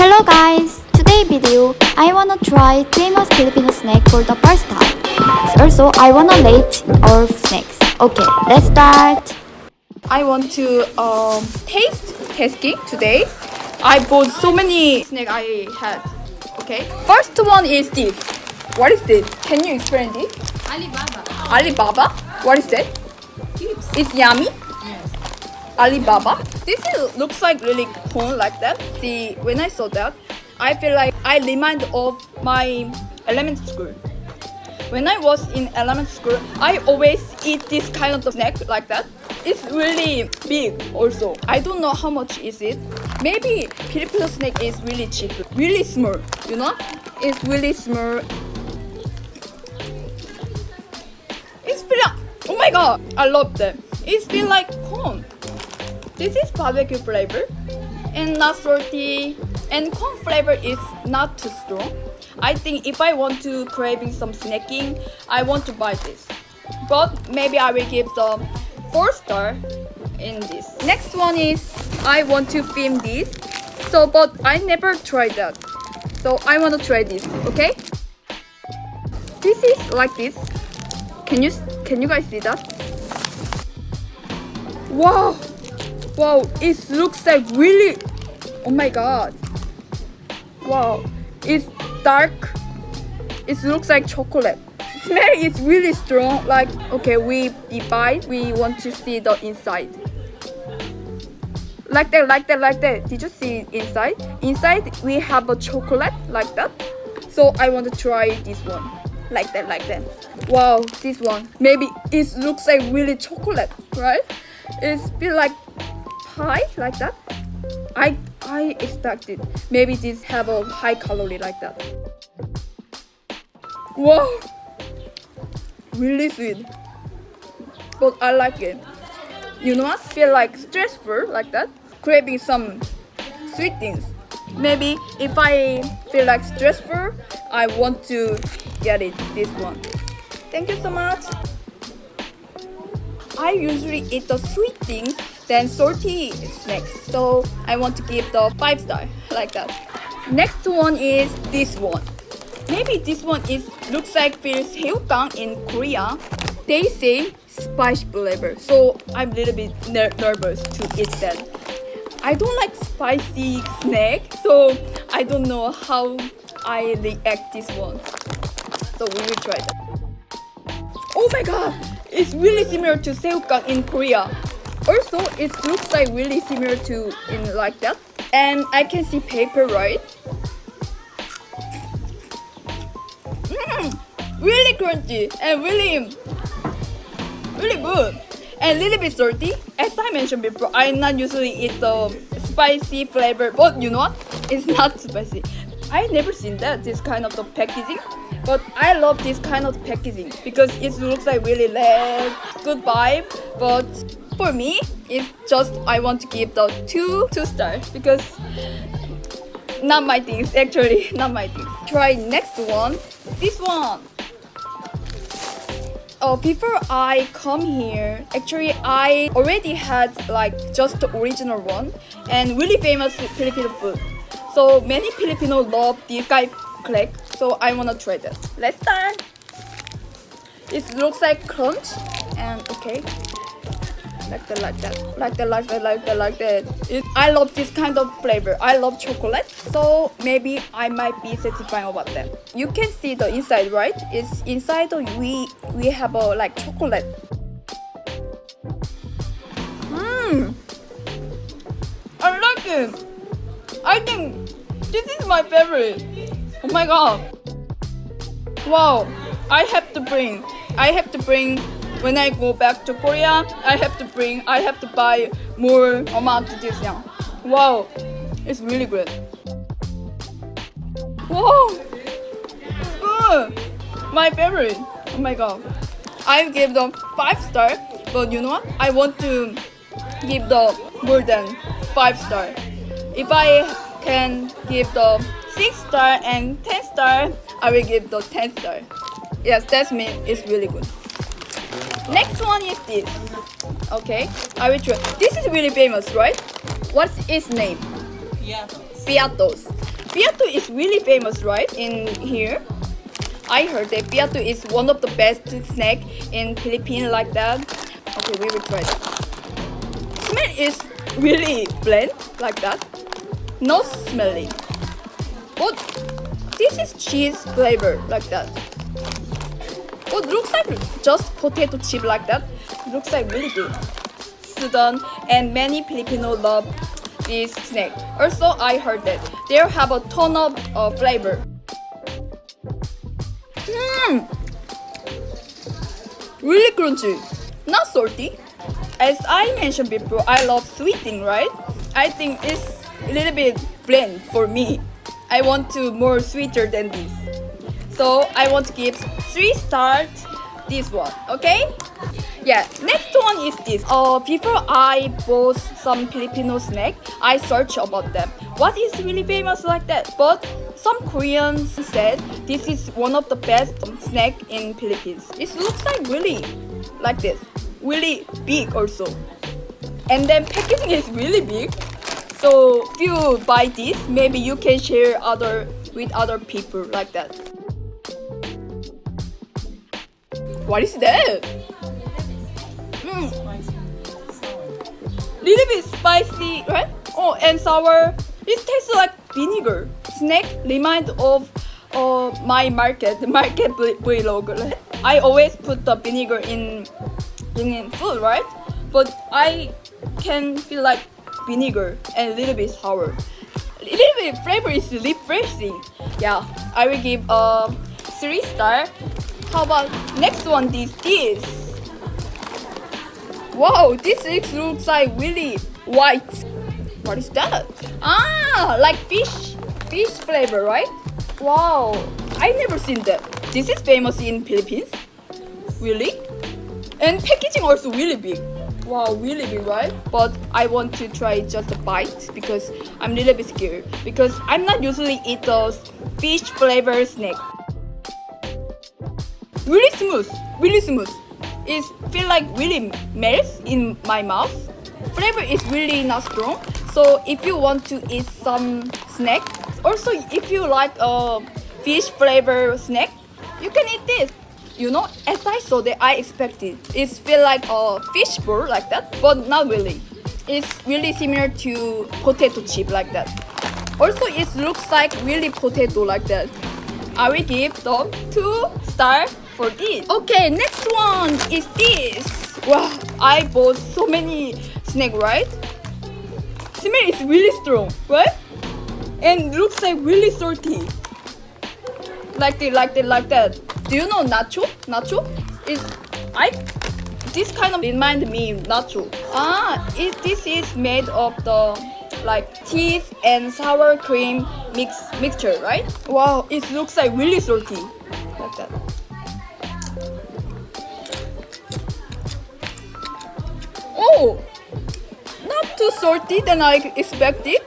Hello guys! Today video, I wanna try famous Filipino snack for the first time. Also, I wanna rate our snacks. Okay, let's start! I want to tasting today. I bought so many snack I had. Okay. First one is this. What is this? Can you explain this? Alibaba. Alibaba? What is that? Chips. It's yummy. Yes. Alibaba. Looks like really cool like that. When I saw that, I feel like I remind of my elementary school. When I was in elementary school, I always eat this kind of snack like that. It's really big also. I don't know how much is it. Maybe Filipino snack is really cheap. Really small, you know? It's really small. It's feel like, oh my god, I love them. It feel like corn. This is barbecue flavor and not salty, and corn flavor is not too strong. I think if I want to craving some snacking, I want to buy this. But maybe I will give the 4-star in this. Next one is I want to film this. But I never tried that. So I want to try this. Okay. This is like this. Can you guys see that? Wow. Wow, it looks like really, oh my god. Wow, it's dark. It looks like chocolate. Smell is really strong. Like, okay, we bite, we want to see the inside. Like that. Did you see inside? Inside we have a chocolate like that. So I want to try this one. Like that. Wow, this one. Maybe it looks like really chocolate, right? It's feel like pie like that. I expected maybe this have a high calorie like that. Wow, really sweet, but I like it. You know what? Feel like stressful like that, craving some sweet things. Maybe if I feel like stressful, I want to get it. This one. Thank you so much. I usually eat the sweet things than salty snacks, so I want to give the 5-star like that. Next one is this one. Maybe this one looks like feels 새우깡 in Korea. They say spicy flavor, so I'm a little bit nervous to eat that. I don't like spicy snack, so I don't know how I react this one. So we will try that. Oh my god! It's really similar to 새우깡 in Korea. Also, it looks like really similar to in like that. And I can see paper, right? Really crunchy and really good. And a little bit salty. As I mentioned before, I not usually eat the spicy flavor, but you know what? It's not spicy. I never seen this kind of the packaging. But I love this kind of packaging because it looks like really good vibe. But for me, it's just I want to give the 2-star because not my things, actually not my things. Try next one. This one. Before I come here, actually I already had like just the original one and really famous Filipino food. So many Filipino love this guy crack, so I wanna try that. Let's start. It looks like crunch and okay. Like that. I love this kind of flavor. I love chocolate, so maybe I might be satisfied about that. You can see the inside, right? It's inside. We have a like chocolate. I like it. I think this is my favorite. Oh my god. Wow. I have to bring. When I go back to Korea, I have to buy more amount of this now. Wow, it's really good. Wow, it's good. My favorite. Oh my god. I give them 5-star, but you know what? I want to give the more than 5-star. If I can give the 6-star and 10-star, I will give the 10-star. Yes, that's me. It's really good. Next one is this. Okay, I will try. This is really famous, right? What's its name? Piatos. Piatos. Piatu is really famous, right? In here, I heard that piatu is one of the best snack in Philippines like that. Okay, we will try that. Smell is really bland like that. No smelling. But this is cheese flavor like that. But looks like just potato chip like that. Looks like really good. Sudan and many Filipino love this snack. Also, I heard that they have a ton of flavor. Really crunchy, not salty. As I mentioned before, I love sweet thing, right? I think it's a little bit bland for me. I want to more sweeter than this. So I want to give 3 stars this one, okay? Yeah, next one is this. Before I bought some Filipino snack, I searched about them. What is really famous like that? But some Koreans said this is one of the best snack in Philippines. It looks like really like this, really big also. And then packaging is really big. So if you buy this, maybe you can share with other people like that. What is that? Little bit spicy, right? Oh, and sour. It tastes like vinegar. Snack remind of my market vlog. I always put the vinegar in food, right? But I can feel like vinegar and a little bit sour. A little bit flavor is refreshing. Yeah, I will give 3 star. How about next one? This. Wow, this looks like really white. What is that? Ah, like fish flavor, right? Wow, I never seen that. This is famous in Philippines. Really? And packaging also really big. Wow, really big, right? But I want to try just a bite because I'm a little bit scared because I'm not usually eat those fish flavor snack. Really smooth. It feel like really melts in my mouth. Flavor is really not strong. So if you want to eat some snack, also if you like a fish flavor snack, you can eat this. You know, as I saw that I expected. It feel like a fish ball like that, but not really. It's really similar to potato chip like that. Also, it looks like really potato like that. I will give the 2 star for this. Okay, next one is this. Wow, I bought so many snack, right? Smell is really strong, right? And looks like really salty. Like that. Do you know nacho? Nacho is this kind of remind me nacho. This is made of the like cheese and sour cream mixture, right? Wow, it looks like really salty, like that. Oh, not too salty than I expected.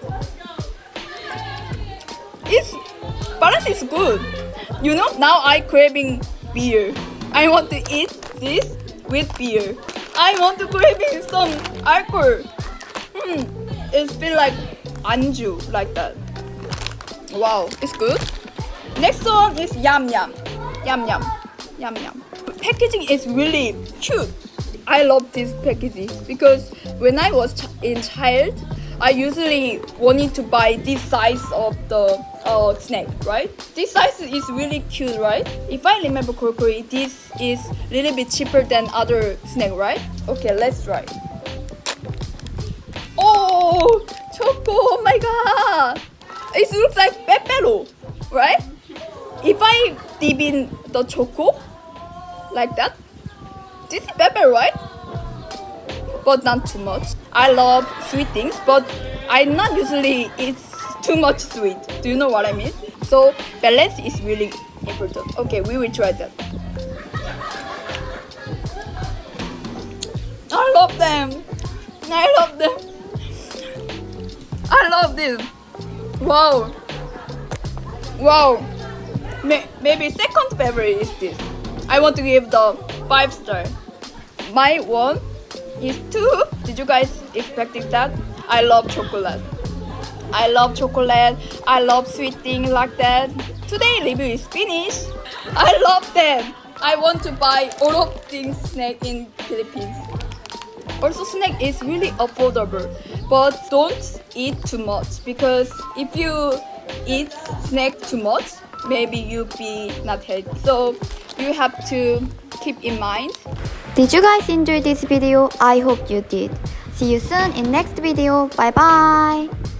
Its balance is good. You know, now I craving beer. I want to eat this with beer. I want to craving some alcohol. It feel like anju like that. Wow, it's good. Next one is yum yum. Packaging is really cute. I love this packaging because when I was in child, I usually wanted to buy this size of the snack, right? This size is really cute, right? If I remember correctly, this is a little bit cheaper than other snack, right? Okay, let's try. Oh, choco! Oh my god! It looks like pepero, right? If I dip in the choco like that, this is pepper, right? But not too much. I love sweet things, but I not usually eat too much sweet. Do you know what I mean? So balance is really important. Okay, we will try that. I love them. I love this. Wow. Maybe second favorite is this. I want to give the 5 star. My one is 2. Did you guys expect that? I love chocolate. I love chocolate. I love sweet things like that. Today review is finished. I love them. I want to buy all of things snack in Philippines. Also, snack is really affordable, but don't eat too much because if you eat snack too much, maybe you'll be not healthy. So you have to keep in mind. Did you guys enjoy this video? I hope you did. See you soon in next video. Bye bye.